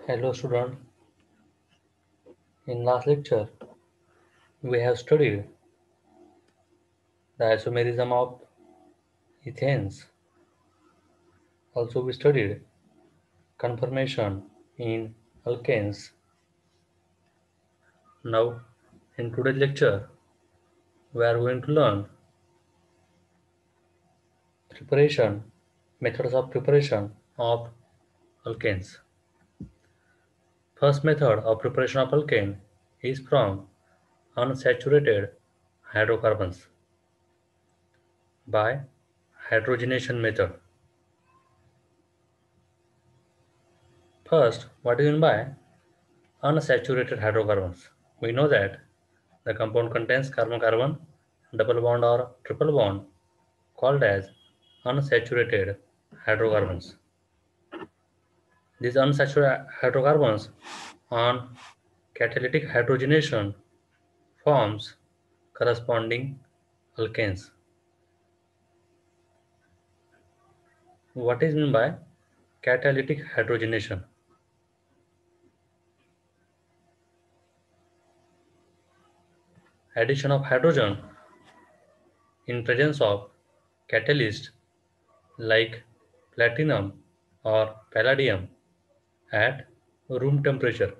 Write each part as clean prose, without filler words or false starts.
Hello student, in last lecture we have studied the isomerism of ethanes. Also we studied conformation in alkanes. Now in today's lecture we are going to learn preparation, methods of preparation of alkanes. First method of preparation of alkane is from unsaturated hydrocarbons by hydrogenation method. First, what is meant by unsaturated hydrocarbons? We know that the compound contains carbon-carbon double bond or triple bond called as unsaturated hydrocarbons. These unsaturated hydrocarbons on catalytic hydrogenation forms corresponding alkanes. What is meant by catalytic hydrogenation? Addition of hydrogen in presence of catalyst like platinum or palladium at room temperature.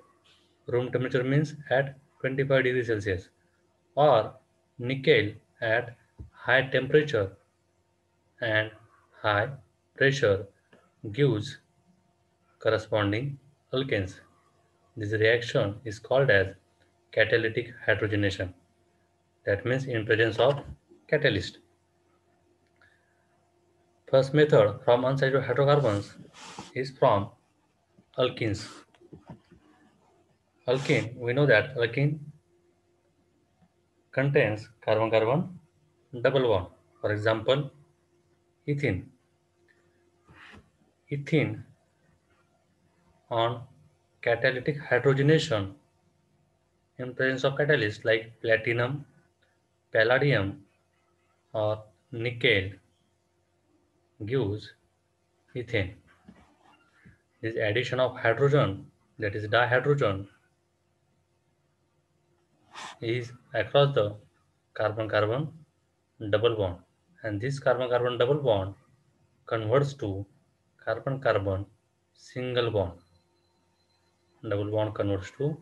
Room temperature means at 25 degrees Celsius, or nickel at high temperature and high pressure gives corresponding alkanes. This reaction is called as catalytic hydrogenation. That means in presence of catalyst. First method from unsaturated hydrocarbons is from alkenes. Alkene, we know that alkene contains carbon-carbon double bond. For example, ethene. Ethene on catalytic hydrogenation in presence of catalysts like platinum, palladium, or nickel gives ethane. This addition of hydrogen, that is dihydrogen, is across the carbon-carbon double bond, and this carbon-carbon double bond converts to carbon-carbon single bond. Double bond converts to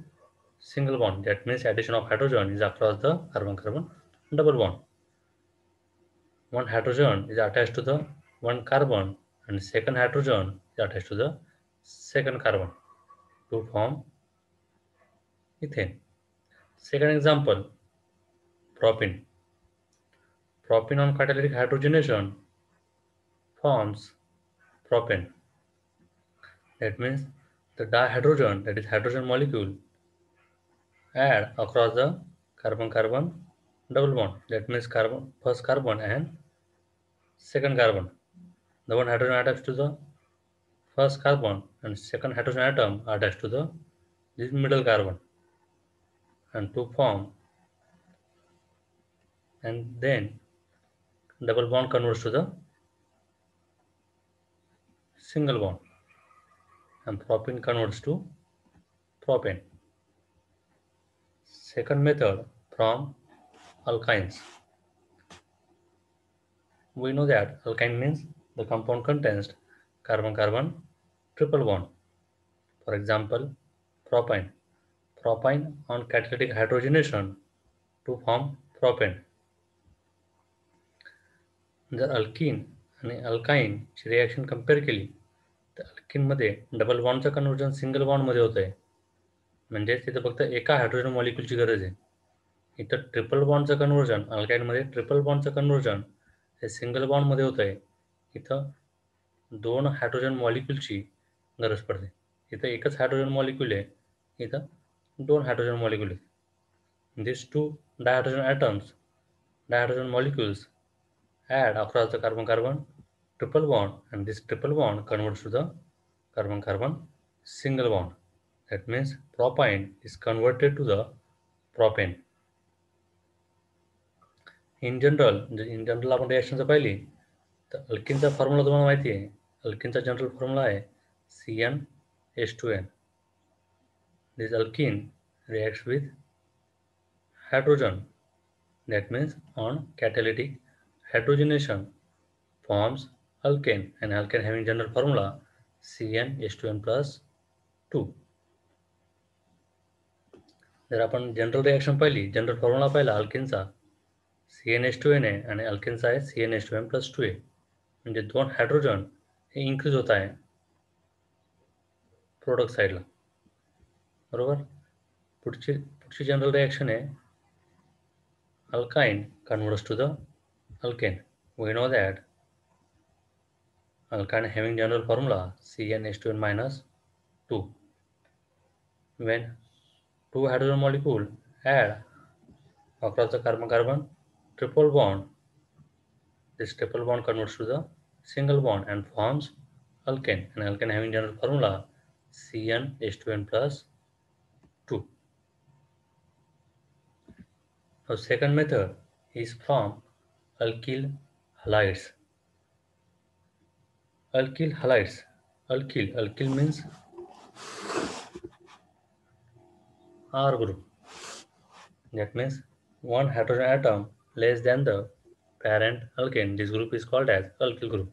single bond. That means addition of hydrogen is across the carbon-carbon double bond. One hydrogen is attached to the one carbon and second hydrogen is attached to the second carbon to form ethane. Second example, propene. Propene on catalytic hydrogenation forms propane. That means the dihydrogen, that is hydrogen molecule, add across the carbon-carbon double bond. That means carbon, first carbon and second carbon. The one hydrogen attached to the first carbon and second hydrogen atom attached to the this middle carbon and to form, and then double bond converts to the single bond and propene converts to propane. Second method from alkynes. We know that alkyne means the compound contains carbon-carbon triple bond. For example, propine. Propine on catalytic hydrogenation to form propane. जर alkyne आणि अल्काईनची reaction compare केली तर अल्कीनमध्ये double बॉन्डचं conversion single बॉन्डमध्ये होतं आहे. म्हणजेच तिथं फक्त एका हायड्रोजन मॉलिक्यूलची गरज आहे. इथं ट्रिपल बॉन्डचं कन्व्हर्जन, अल्काईनमध्ये ट्रिपल बॉन्डचं कन्व्हर्जन हे सिंगल बॉन्डमध्ये होतं आहे. इथं दोन हायड्रोजन मॉलिक्यूलची गरज पडते. इथं एकच हायड्रोजन मॉलिक्यूल आहे, इथं दोन हायड्रोजन मॉलिक्यूल आहेत. These two dihydrogen atoms, dihydrogen molecules add across the carbon-carbon triple bond, and this triple bond converts to the carbon-carbon single bond. That means propyne is converted to the propane. In general आपण reaction पाहिली तर अल्किनचा formula तुम्हाला माहिती आहे. अल्किनचा general formula आहे CnH2n. This alkene reacts with hydrogen. That means on catalytic hydrogenation forms alkane, and alkane having general formula CnH2n plus 2. जर आपण general reaction पाहिली, जनरल फॉर्म्युला पाहिला अल्केनचा CnH2n आहे आणि अल्केनचा आहे CnH2n प्लस 2 आहे. म्हणजे 2 हायड्रोजन हे इन्क्रीज होत आहे प्रोडक्ट साईडला. बरोबर. पुढची जनरल रिॲक्शन आहे alkyne converts to the alkane. We know that alkyne having general formula CnH2n minus 2. When two hydrogen molecule add across the carbon-carbon triple bond, this triple bond converts to the single bond and forms alkane. And alkane having general formula CnH2n plus 2. Now second method is from alkyl halides. Alkyl halides. Alkyl means R group. That means one hydrogen atom less than the parent alkane. This group is called as alkyl group.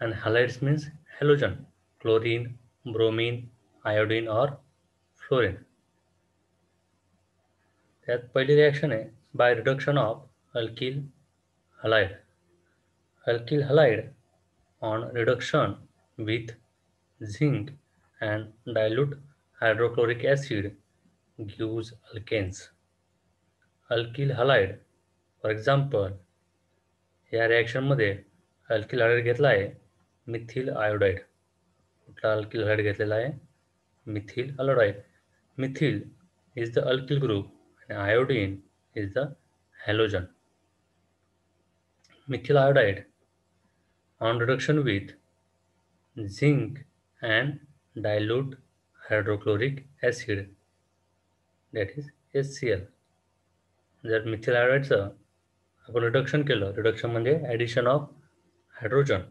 And halides means halogen, chlorine, bromine, iodine or fluorine. त्यात पहिली reaction आहे by reduction of alkyl halide. Alkyl halide on reduction with zinc and dilute hydrochloric acid gives alkanes. Alkyl halide, for example, या रिॲक्शनमध्ये alkyl hydride घेतला आहे Mithil iodide. कुठला alkyl hydride घेतलेला आहे? Mithil iodide. Mithil is the alkyl group and iodine is the halogen. Methyl iodide on reduction with zinc and dilute hydrochloric acid, that is HCl. जर मिथिल आयोडाईडचं आपण reduction केलं, reduction म्हणजे ॲडिशन ऑफ हायड्रोजन,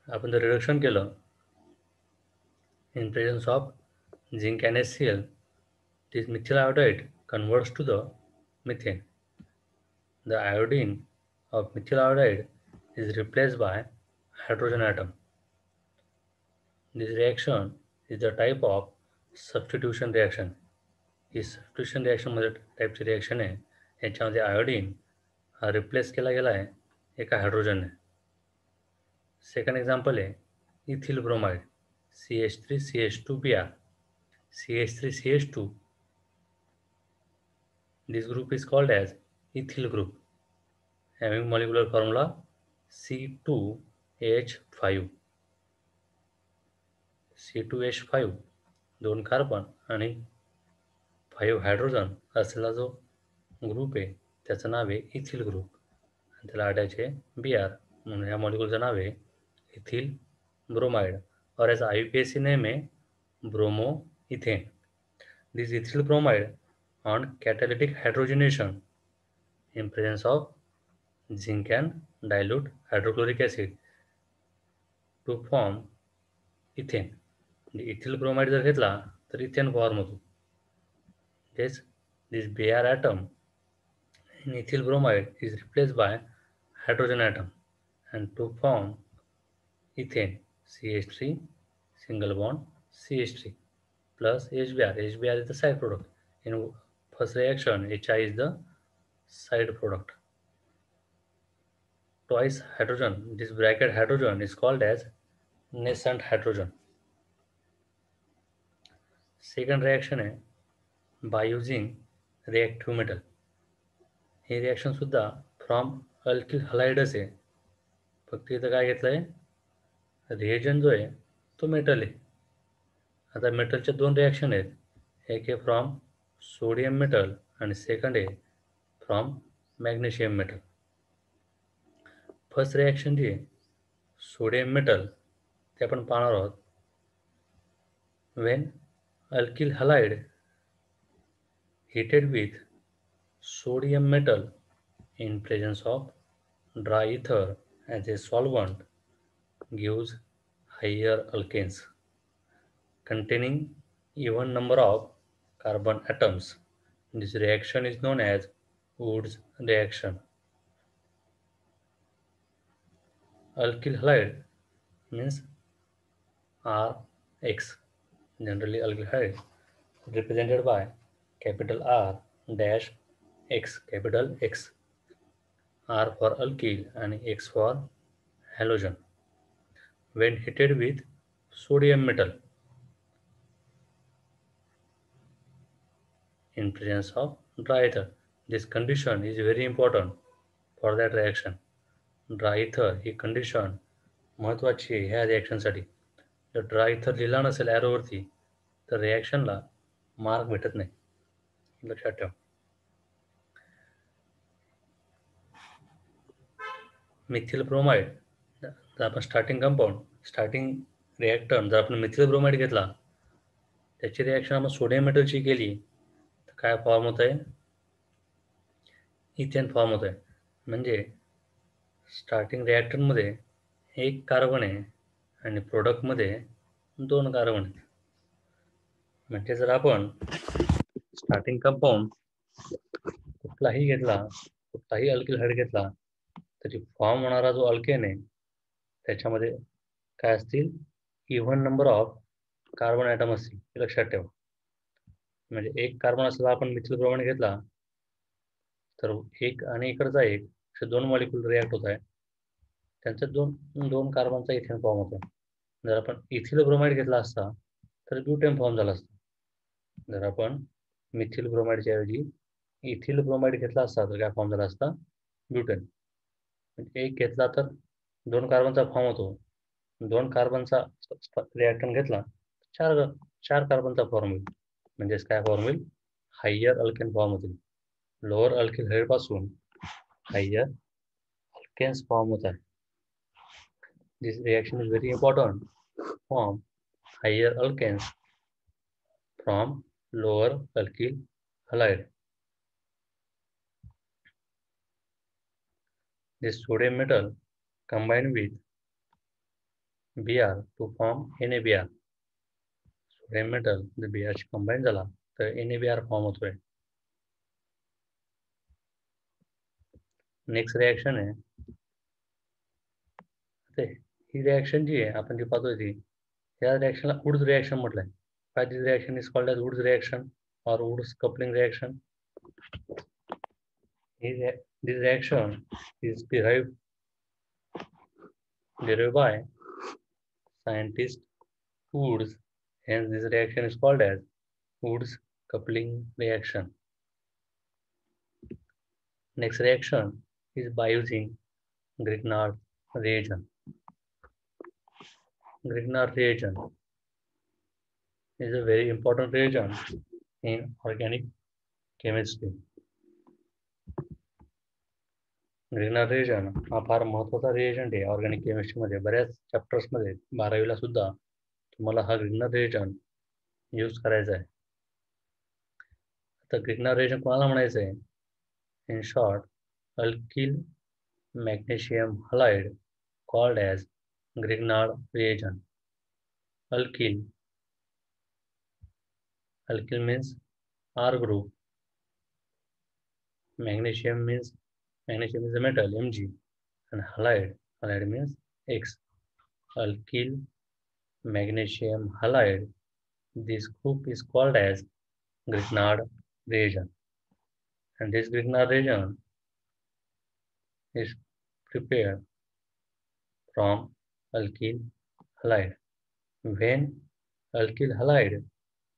आपण जर reduction केलं in presence of zinc and HCl, this methyl iodide converts to the methane. The iodine of methyl iodide is replaced by hydrogen atom. This reaction is the type of substitution reaction. ही substitution रिॲक्शनमध्ये टाईपची reaction आहे. याच्यामध्ये iodine हा replace केला गेला आहे एका हायड्रोजनने. सेकंड एक्झाम्पल आहे ethyl bromide CH3CH2Br. CH3CH2. This group is called as ethyl group having molecular formula C2H5. C2H5 2 carbon आणि 5 हायड्रोजन असलेला जो ग्रुप आहे त्याचं नाव आहे इथिल ग्रुप आणि त्याला अटॅच आहे Br, म्हणून या मॉलिक्यूलचं नाव आहे इथिल ब्रोमाइड और याचा IUPAC नेम आहे bromo ethane. This ethyl bromide on catalytic hydrogenation in presence of zinc and dilute hydrochloric acid to form ethane. म्हणजे इथिल ब्रोमाइड जर घेतला तर इथेन फॉर्म होतो. This Br atom in ethyl bromide is replaced by hydrogen atom and to form ethane CH3 single bond CH3 plus HBr. HBr is the side product. In first reaction, HI is the side product. Twice hydrogen, this bracket hydrogen is called as nascent hydrogen. Second reaction आहे by using reactive metal. हे reaction सुद्धा from alkyl हलाइडच आहे, फक्त इथं काय घेतलं आहे रिएजंट जो आहे तो मेटल आहे. आता मेटलच्या 2 रिॲक्शन आहेत, एक आहे फ्रॉम सोडियम मेटल आणि सेकंड आहे from magnesium metal. First reaction जी आहे सोडियम मेटल ते आपण पाहणार आहोत. When alkyl halide heated with sodium metal in presence of dry ether as a solvent gives higher alkanes. containing even number of carbon atoms. This reaction is known as Wood's reaction. Alkyl halide means Rx. Generally, alkyl halide represented by capital R dash X, capital X. R for alkyl and X for halogen. When heated with sodium metal in presence of dry ether. This condition is very important for that reaction. Dry ether he condition महत्त्वाची आहे ह्या रिॲक्शनसाठी. जर dry ether लिहिला नसेल ॲरोवरती तर रिॲक्शनला mark भेटत नाही, लक्षात ठेवा. मिथिल ब्रोमाइड, जर आपण स्टार्टिंग रिॲक्टन जर आपण मिथिल ब्रोमाइड घेतला, त्याची रिॲक्शन आपण सोडियम मेटलची केली तर काय फॉर्म होत आहे? इथेन फॉर्म होत आहे. म्हणजे स्टार्टिंग रिॲक्टरमध्ये एक कार्बन आहे आणि प्रोडक्टमध्ये 2 कार्बन आहेत. म्हणजे जर आपण स्टार्टिंग कंपाऊंड कुठलाही अल्किल हाइड घेतला तरी फॉर्म होणारा जो अल्केन आहे त्याच्यामध्ये काय असतील? Even number of carbon atom असतील, हे लक्षात ठेवा. म्हणजे एक कार्बन असला आपण मिथिल ब्रोमाइड घेतला तर एक आणि इकडचा एक असे 2 मॉलिक्यूल रिॲक्ट होत आहे. त्यांचा दोन कार्बनचा इथेन फॉर्म होतो. जर आपण इथिल ब्रोमाइड घेतला असता तर ब्युटेन फॉर्म झाला असता. जर आपण मिथिल ब्रोमाइडच्या ऐवजी इथिल ब्रोमाइड घेतला असता तर काय फॉर्म झाला असता? ब्युटेन. एक घेतला तर 2 कार्बनचा फॉर्म होतो. 2 कार्बनचा रिॲक्टन घेतला 4 कार्बनचा फॉर्म होईल. म्हणजेच काय फॉर्म होईल? हायर अल्केन फॉर्म होतील. लोअर अल्किल हाइड पासून हायर अल्केन्स फॉर्म होत आहे. This reaction is very important to form higher alkanes from lower alkyl halide. This sodium metal combined with Br to form NaBr. Sodium metal the Br combine झाला तर NaBr form होतोय. Next reaction आहे ही reaction जी आहे आपण जी पाहतोय ती या रिॲक्शनला वुड्स रिॲक्शन म्हटलंय. काय this reaction is called as Wurtz reaction or Wood's coupling reaction. This reaction is derived by scientist Woods. Hence, this reaction is called as Woods coupling reaction. Next reaction is by using Grignard reagent. Grignard reagent is a very important reagent in organic chemistry. Grignard reagent हा फार महत्त्वाचा reagent आहे organic केमिस्ट्रीमध्ये. बऱ्याच चॅप्टर्समध्ये 12वीला सुद्धा तुम्हाला हा Grignard reagent use करायचा आहे. आता ग्रिग्नार्ड रिएजंट कोणाला म्हणायचं आहे? In short, alkyl magnesium halide called as Grignard reagent. Alkyl means R group. Magnesium is a metal, Mg, and halide means X. Alkyl magnesium halide. This group is called as Grignard reagent, and this Grignard reagent is prepared from alkyl halide. When alkyl halide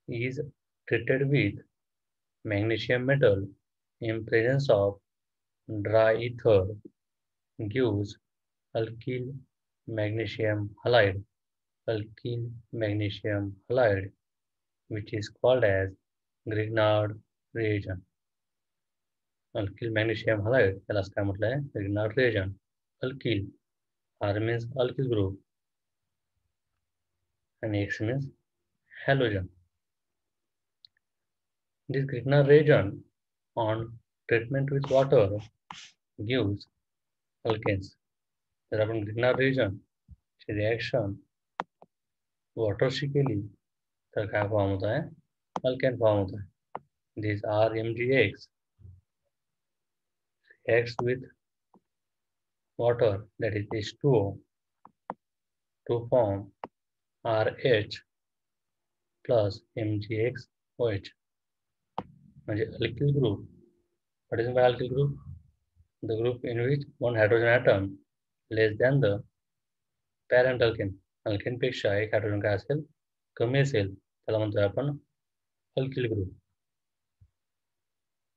is treated with magnesium metal in presence of dry ether, gives alkyl magnesium halide, which is called as Grignard reagent. Alkyl magnesium halide त्याला काय म्हटलं आहे? Grignard reagent. Alkyl, R means alkyl group and X means halogen. This Grignard reagent on treatment with water gives alkanes. जर आपण Grignard reagent ची reaction वॉटरशी केली तर काय फॉर्म होता है, अल्केन फॉर्म होता है. This are MgX reacts with water, that is H2O, to form RH plus MgX OH. म्हणजे alkyl group. What is by alkyl group? The group in which one hydrogen atom less than the parent alkane. Alkane पेक्षा एक hydrogen काय असेल, कमी असेल, त्याला म्हणतोय आपण अल्किल ग्रुप.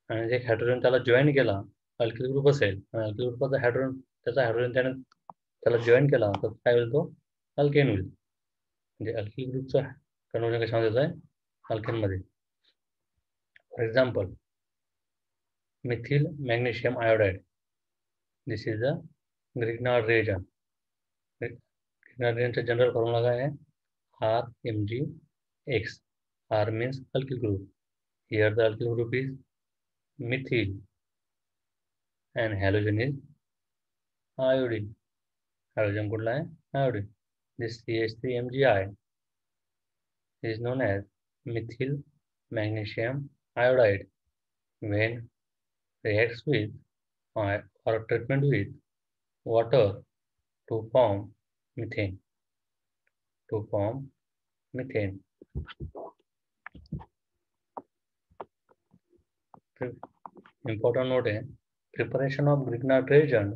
आणि जे हायड्रोजन त्याला जॉईन केला, अल्किल ग्रुप असेल, आणि अल्किल ग्रुपाचा हायड्रोजन, त्याचा हायड्रोजन त्याला जॉईन केला, तर काय होईल, तो अल्केन होईल. म्हणजे अल्किल ग्रुपचं कन्वर्जन कशामध्ये होत आहे, अल्केनमध्ये. For example, methyl magnesium iodide. This is the Grignard reagent. Grignard रिएजनचा जनरल फॉर्म्युला काय आहे, RMgX. R means alkyl group. Here the alkyl group is methyl and halogen is iodine. Halogen कुठला आहे, iodine. This CH3MgI is known as methyl magnesium iodide when reacts with or treatment with water to form methane. To form methane. Important note है, preparation of Grignard reagent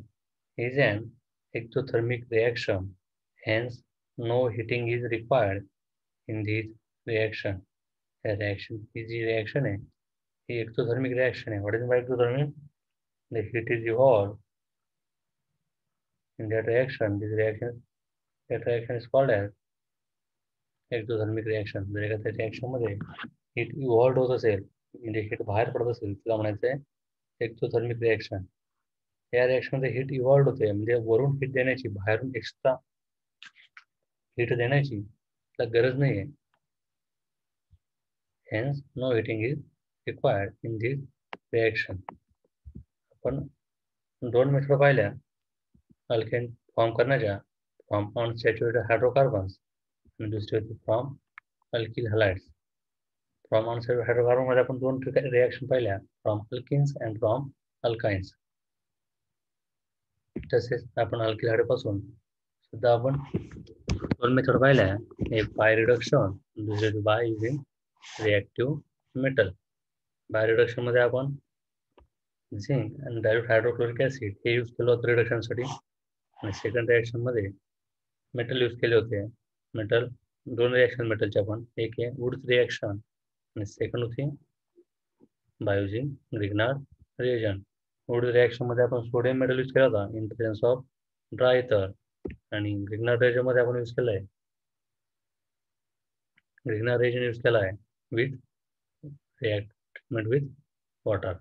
is an exothermic reaction, hence no heating is required in this reaction. Reaction he ji reaction है, ही exothermic reaction है. What is exothermic? The heat is evolved in that reaction. That reaction is called as exothermic reaction. जर एखाद्या reaction मध्ये heat evolved होत असेल, म्हणजे heat बाहेर पडत असेल, तिला म्हणायचं आहे एक्झोथर्मिक रिएक्शन. या रिएक्शन मध्ये हीट इव्हॉल्व होते, म्हणजे वरून हीट देण्याची, बाहेरून एक्स्ट्रा हीट देण्याची त्याला गरज नाही आहे. Hence no heating is required in this reaction. आपण दोन मेथड पाहिल्या अल्केन फॉर्म करण्याच्या, फ्रॉम अनसॅच्युरेटेड हायड्रोकार्बन्स, आणि दुसरी होती from alkyl halides. From unsaturated hydrocarbon मध्ये आपण दोन रिएक्शन पाहिल्या, from alkenes and from alkynes. तसेच आपण अल्किल हायड्रोपासून सुद्धा आपण दोन मेथड पाहिल्या, एक बाय रिडक्शन, दुसरे by using reactive metal. By reduction मध्ये आपण झिंक आणि डायल्यूट हायड्रोक्लोरिक ऍसिड हे यूज केलं होतं रिडक्शनसाठी. आणि सेकंड रिएक्शन मध्ये मेटल यूज केले होते. मेटल, दोन रिएक्शन मेटलचे आपण, एक आहे वुड्स रिएक्शन आणि सेकंड होती by using Grignard reagent. Would reaction मध्ये आपण सोडियम मेटल यूज केला होता in presence of dry ether, आणि ग्रिग्नार्ड रिएजंट मध्ये आपण यूज केलं आहे, ग्रिग्नार्ड रिएजंट यूज केला आहे with treatment with water.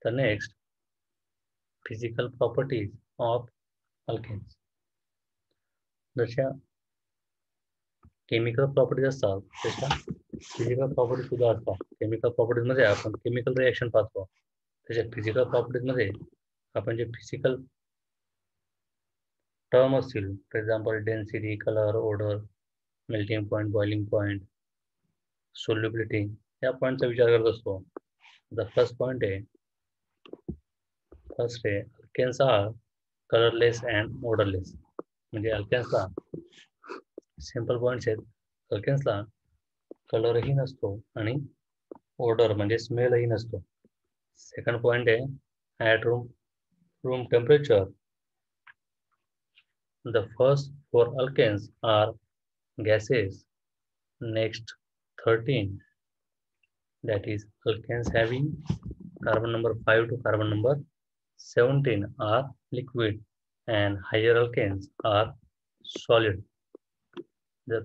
The next, physical properties of alkenes. जशा केमिकल प्रॉपर्टीज असतात, तशा फिजिकल प्रॉपर्टीज सुद्धा असतात. केमिकल प्रॉपर्टीज मध्ये आपण केमिकल रिएक्शन पाहतो, तशा फिजिकल प्रॉपर्टीज मध्ये आपण जे फिजिकल टर्म असतील, for example density, colour, odour, melting point, boiling point, solubility, या पॉईंटचा विचार करत असतो. द फर्स्ट पॉईंट आहे, फर्स्ट आहे alkanes are colourless and odourless. म्हणजे अल्केन्सला, सिंपल पॉईंट्स आहेत, अल्केन्सला कलरही नसतो आणि ओडर म्हणजे स्मेलही नसतो. सेकंड पॉईंट आहे at room temperature the first four alkanes are gases. Next 13, that is alkanes having carbon number 5 to carbon number 17 are liquid and higher alkanes are solid. जर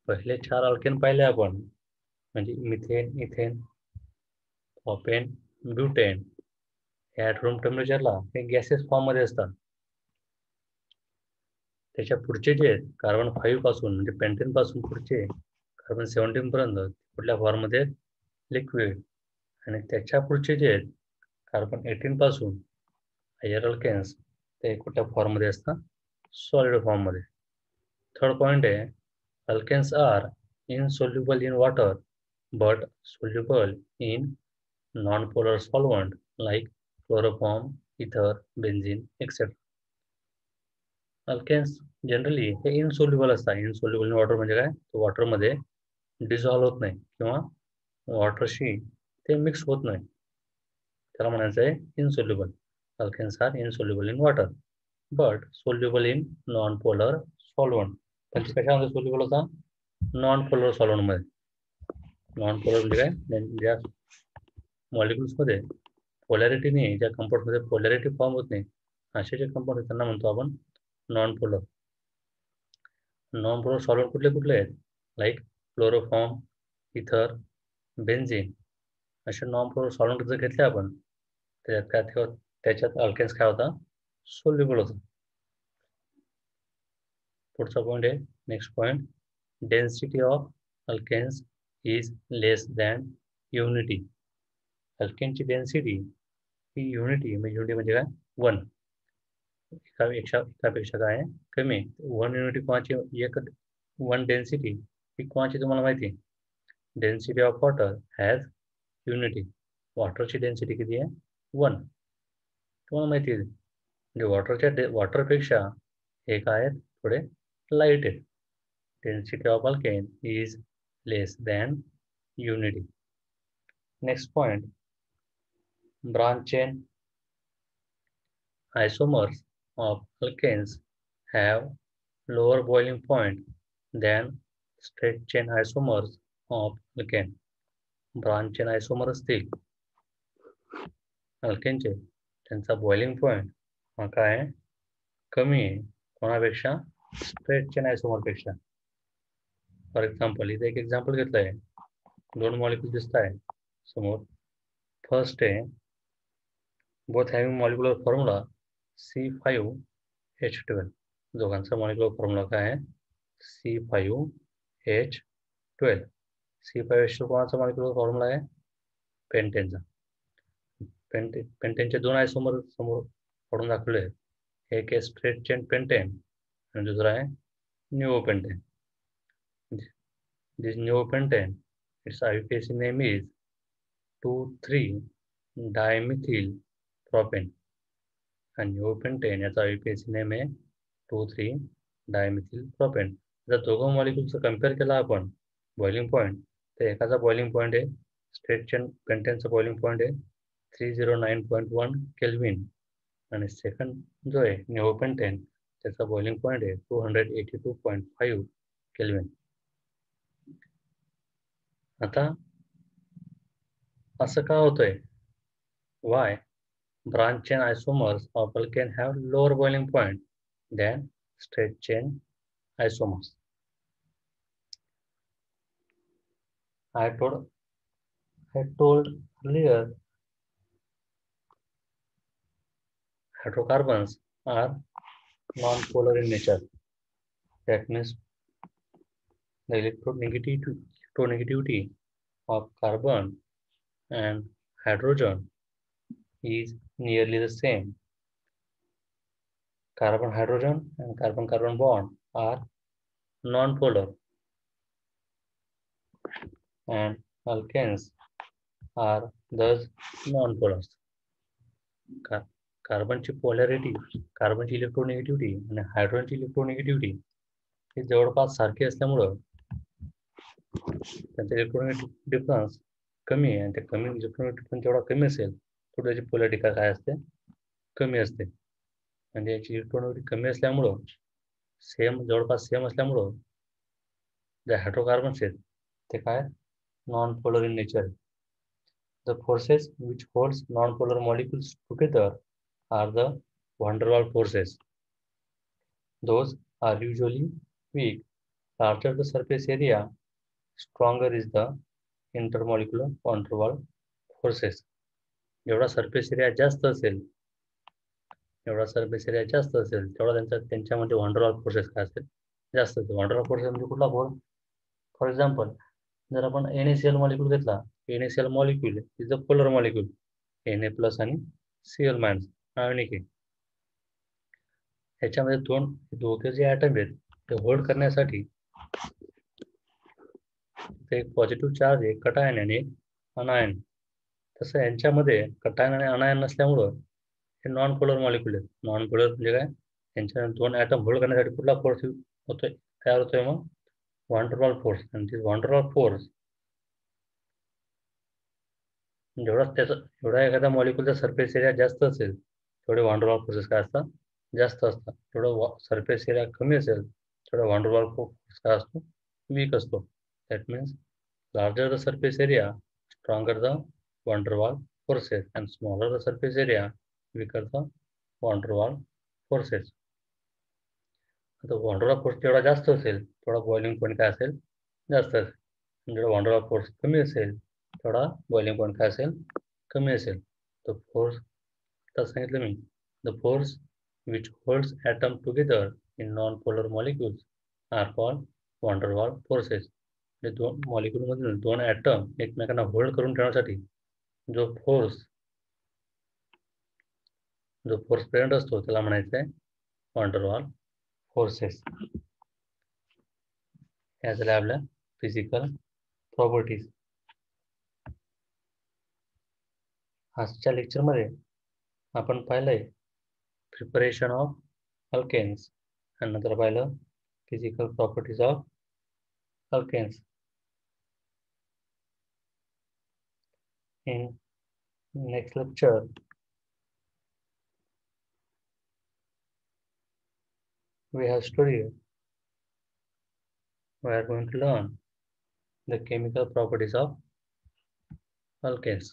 पहिले चार alkane पाहिले आपण, म्हणजे methane, ethane, propane, butane, at room टेम्परेचरला हे gases form मध्ये असतात. त्याच्या पुढचे जे कार्बन 5 पासून, म्हणजे पेंटेन पासून पुढचे कार्बन 17 पर्यंत कुठल्या फॉर्ममध्ये, लिक्विड. आणि त्याच्या पुढचे जे कार्बन 18 पासून हायर अल्केन्स, ते कुठल्या फॉर्ममध्ये असतात, सॉलिड फॉर्ममध्ये. थर्ड पॉईंट आहे alkanes are insoluble in water but soluble in non-polar solvent like chloroform, ether, benzene, etc. Alkanes generally हे इनसोल्युबल असतात. इनसोल्युबल इन वॉटर म्हणजे काय, तो वॉटरमध्ये डिझॉल्व्ह होत नाही किंवा वॉटरशी ते मिक्स होत नाही, त्याला म्हणायचं आहे insoluble. Alkanes are insoluble in water but soluble in non polar solvent. पण ते कशामध्ये सोल्युबल होता, नॉन पोलर सॉल्वंटमध्ये. नॉन पोलर म्हणजे काय, ज्या मॉलिक्युल्समध्ये पोलॅरिटी नाही, ज्या कंपाऊंडमध्ये पोलॅरिटी फॉर्म होत नाही, असे जे कंपाऊंड त्यांना म्हणतो आपण non polar. Non polar solvent कुठले कुठले आहेत, लाईक क्लोरोफॉर्म, इथर, बेन्झीन. असे नॉन पोलर सॉल्वंट जर घेतले आपण, त्याच्यात अल्केन्स काय होता, सोल्युबल होता. पुढचा पॉईंट आहे, next point, density of alkanes is less than unity. अल्केनची डेन्सिटी ही युनिटी म्हणजे काय, 1. एकापेक्षा काय आहे, कमी. 1 युनिटी कोणाची, एक 1 डेन्सिटी ही कोणाची तुम्हाला माहिती आहे, density of water has unity. वॉटरची डेन्सिटी किती आहे, 1, तुम्हाला माहिती आहे. म्हणजे वॉटरपेक्षा हे काय आहेत, थोडे लाईट आहेत. Density of alkane is less than unity. Next point, branch chain isomers of alkanes have lower boiling point than straight chain isomers of alkane. Branch chain isomer असतील अल्केनचे, त्यांचा बॉइलिंग पॉईंट हा काय आहे, कमी आहे कोणापेक्षा, स्ट्रेट चेन आयसोमरपेक्षा. फॉर एक्झाम्पल, इथे एक एक्झाम्पल घेतलं आहे, 2 मॉलिक्यूल दिसत आहे समोर. फर्स्ट आहे, both having molecular formula C5H12. दोघांचा मॉलिक्युलर फॉर्म्युला काय आहे, C5H12. C5H12 कोणाचा मॉलिक्युलर फॉर्म्युला आहे, पेंटेनचा. पेंटेनचे 2 आयसोमर समोर पडून दाखवले आहेत. एक आहे स्ट्रेट चेन पेंटेन आणि दुसरा आहे न्यूओपेंटेन. This neopentane, its IUPAC name is 2,3-dimethyl-propane. आणि न्यूओपेंटेन याचा IUPAC नेम आहे 2,3-dimethyl-propane. जर दोघं मॉलिक्यूलचं कम्पेअर केला आपण बॉइलिंग पॉईंट, तर एकाचा बॉइलिंग पॉईंट आहे, स्ट्रेट चेन पेंटेनचा बॉइलिंग पॉईंट आहे 309.1 केल्विन, आणि सेकंड जो आहे न्यूओपेंटेन, त्याचा बॉइलिंग पॉईंट आहे 282.5 केल्विन. आता असं का होतंय, why branch chain isomers of alkane have lower boiling point than straight chain isomers? I told earlier, hydrocarbons are non-polar in nature. That means the electronegativity of carbon and hydrogen is nearly the same. Carbon-hydrogen and carbon-carbon bond are non-polar, and alkanes are thus non-polars. कार्बनची polarity, कार्बनची electronegativity आणि हायड्रोजनची electronegativity हे जवळपास सारखी असल्यामुळं त्यांचा इलेक्ट्रोनेगेटिव्ह difference कमी आहे, आणि ते कमी इलेक्ट्रोनेगेटिव्ह पण जेवढा कमी असेल तेवढी त्याची पोलॅरिटी काय असते, कमी असते. म्हणजे याची इलेक्ट्रोनेगेटिव्ह कमी असल्यामुळं, जवळपास सेम असल्यामुळं जे हायड्रोकार्बन्स आहेत ते काय, non polar in nature. The forces which holds non-polar molecules together are the van der Waals forces. Those are usually weak. Larger the surface area, stronger is the intermolecular van der Waals forces. जेवढा surface area जास्त असेल, तेवढा त्यांच्यामध्ये van der Waals forces काय असेल, जास्त असेल. van der Waals forces म्हणजे कुठला फोर्स, फॉर एक्झाम्पल जर आपण NaCl मॉलिक्यूल घेतला, NaCl molecule is a polar molecule, Na+ आणि Cl- आयनिक आहे. ह्याच्यामध्ये दोघे जे ॲटम आहेत ते होल्ड करण्यासाठी ते एक पॉझिटिव्ह चार्ज आहे कटायन आणि अनायन. तसं यांच्यामध्ये कटायन आणि अनायन नसल्यामुळं हे नॉन पोलर मॉलिक्युल आहेत. नॉन पोलर म्हणजे काय? यांच्या दोन ॲटम होल्ड करण्यासाठी कुठला फोर्स होतोय, तयार होतोय मग? Vaughan force. आणि ती व्हॉन फोर्स एवढा एखाद्या मॉलिक्युलचा सरफेस एरिया जास्त असेल, तेवढे व्हॉन फोर्सेस काय असतात? जास्त असतात. थोडं सरफेस एरिया कमी असेल, थोडं व्हॉन फोर्स काय असतो? वीक असतो. That means larger the surface area, stronger the van der Waal forces, and smaller the surface area, weaker the van der Waal forces. आता van der Waal फोर्स जेवढा जास्त असेल, थोडा बॉइलिंग पॉईंट काय असेल? जास्त असेल. जेवढा van der Waal फोर्स कमी असेल, थोडा बॉइलिंग पॉईंट काय असेल? कमी असेल. तर फोर्स, आता सांगितलं मी, the force which holds atom together in non-polar molecules are called van der Waal forces. म्हणजे दोन मॉलिक्युलमधील दोन ॲटम एकमेकांना होल्ड करून ठेवण्यासाठी जो फोर्स प्रेझेंट असतो त्याला म्हणायचं आहे व्हॉन डर वाल फोर्सेस. ह्या झाल्या आपल्या फिजिकल प्रॉपर्टीज. आजच्या लेक्चरमध्ये आपण पाहिलंय प्रिपरेशन ऑफ अल्केन्स आणि नंतर पाहिलं physical properties of alkanes. In next lecture, we are going to learn the chemical properties of alkanes.